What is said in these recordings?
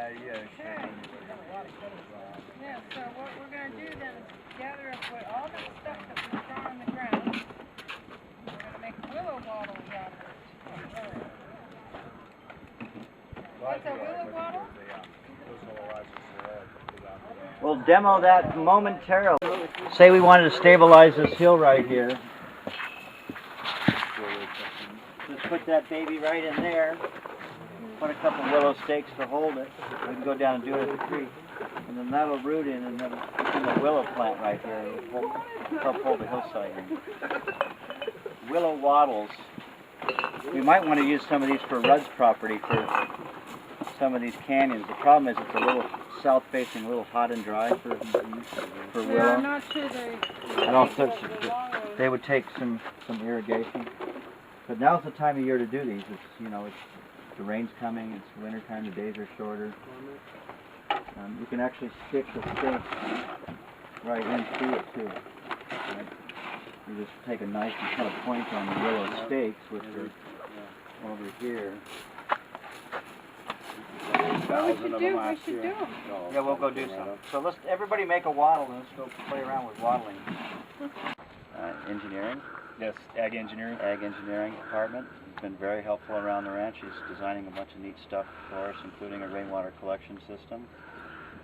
Yeah, so what we're going to do then is gather up all the stuff that we've thrown on the ground. We're going to make willow wattles out of it. What's a willow wattle? We'll demo that momentarily. Say we wanted to stabilize this hill right here. Just put that baby right in there. Put a couple willow stakes to hold it. We can go down and do it at the creek. And then that'll root in and then become a willow plant right here. It'll help hold the hillside in. Willow wattles. We might want to use some of these for Rudd's property for some of these canyons. The problem is it's a little south-facing, a little hot and dry for willow. Yeah, I'm not sure they would take some irrigation. But now's the time of year to do these. It's the rain's coming. It's winter time. The days are shorter. You can actually stick the stake right into it too. Right? You just take a knife and kind of point on the willow stakes, which are over here. Well, we should do them. Yeah, we'll go do some. So let's everybody make a wattle and let's go play around with wattling. Engineering. Yes, Ag Engineering. Ag Engineering Department. He's been very helpful around the ranch. He's designing a bunch of neat stuff for us, including a rainwater collection system.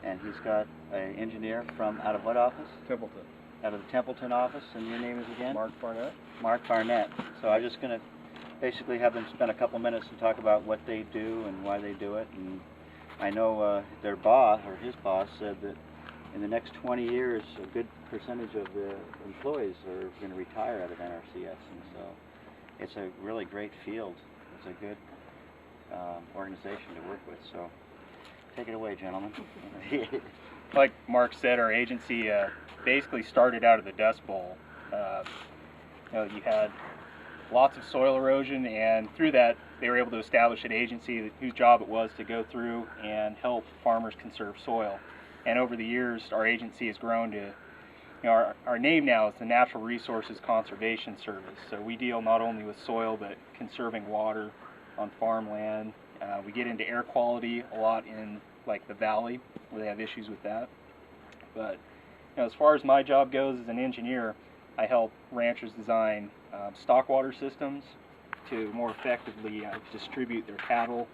And he's got an engineer from out of what office? Templeton. Out of the Templeton office. And your name is again? Mark Barnett. Mark Barnett. So I'm just going to basically have them spend a couple minutes to talk about what they do and why they do it. And I know their boss, or his boss, said that in the next 20 years, a good percentage of the employees are going to retire out of NRCS, and so it's a really great field. It's a good organization to work with. So take it away, gentlemen. Like Mark said, our agency basically started out of the Dust Bowl. You had lots of soil erosion, and through that they were able to establish an agency whose job it was to go through and help farmers conserve soil. And over the years, our agency has grown to, our name now is the Natural Resources Conservation Service. So we deal not only with soil, but conserving water on farmland. We get into air quality a lot in like the valley, where they have issues with that. But as far as my job goes as an engineer, I help ranchers design stock water systems to more effectively distribute their cattle,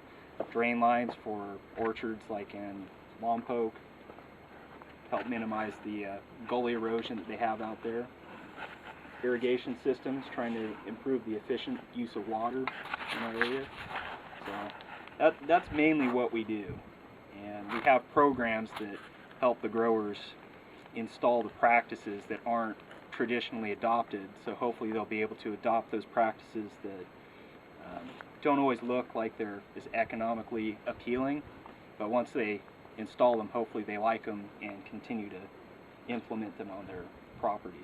drain lines for orchards like in Lompoc, help minimize the gully erosion that they have out there. Irrigation systems, trying to improve the efficient use of water in our area. So that's mainly what we do. And we have programs that help the growers install the practices that aren't traditionally adopted. So hopefully they'll be able to adopt those practices that don't always look like they're as economically appealing, but once they install them, hopefully they like them and continue to implement them on their properties.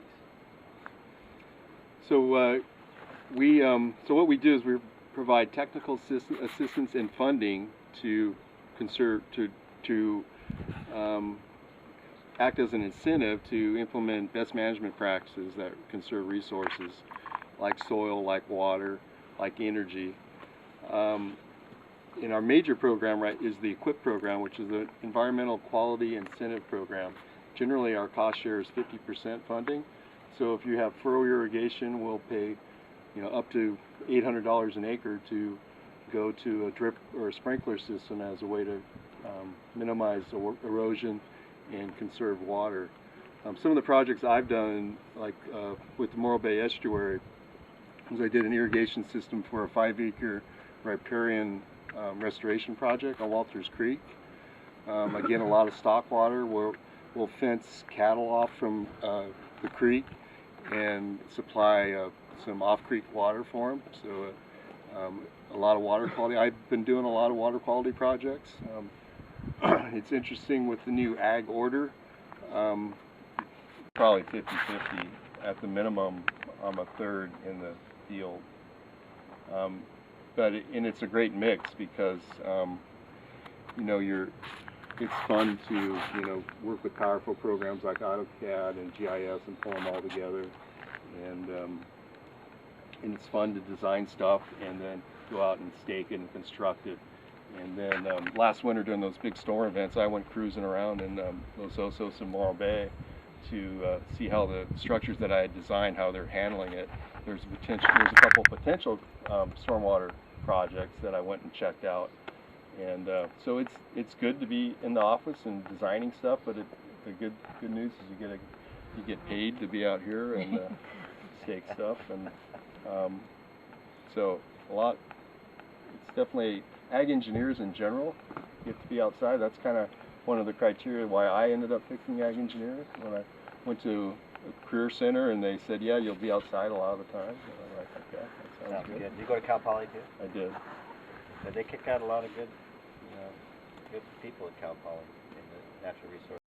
So what we do is we provide technical assistance and funding to act as an incentive to implement best management practices that conserve resources like soil, like water, like energy. In our major program is the EQUIP program, which is the Environmental Quality Incentive Program. Generally our cost share is 50% funding. So if you have furrow irrigation, we'll pay up to $800 an acre to go to a drip or a sprinkler system as a way to minimize erosion and conserve water. Some of the projects I've done, like with the Morro Bay Estuary, is I did an irrigation system for a 5-acre riparian restoration project on Walters Creek. Again, a lot of stock water. We'll fence cattle off from the creek and supply some off-creek water for them. So a lot of water quality. I've been doing a lot of water quality projects. It's interesting with the new ag order. Probably 50-50 at the minimum. I'm a third in the field. And it's a great mix because it's fun to work with powerful programs like AutoCAD and GIS and pull them all together, and it's fun to design stuff and then go out and stake it and construct it And then last winter during those big storm events, I went cruising around in Los Osos and Morro Bay to see how the structures that I had designed, how they're handling it. There's a couple potential stormwater projects that I went and checked out. And so it's good to be in the office and designing stuff, but the good news is you get paid to be out here and stake stuff, and so it's definitely ag engineers in general get to be outside. That's kind of one of the criteria why I ended up picking ag engineering. When I went to a career center and they said, yeah, you'll be outside a lot of the time, and I'm like, okay, that sounds good. Did you go to Cal Poly too? I did. They kick out a lot of good people at Cal Poly in the natural resource.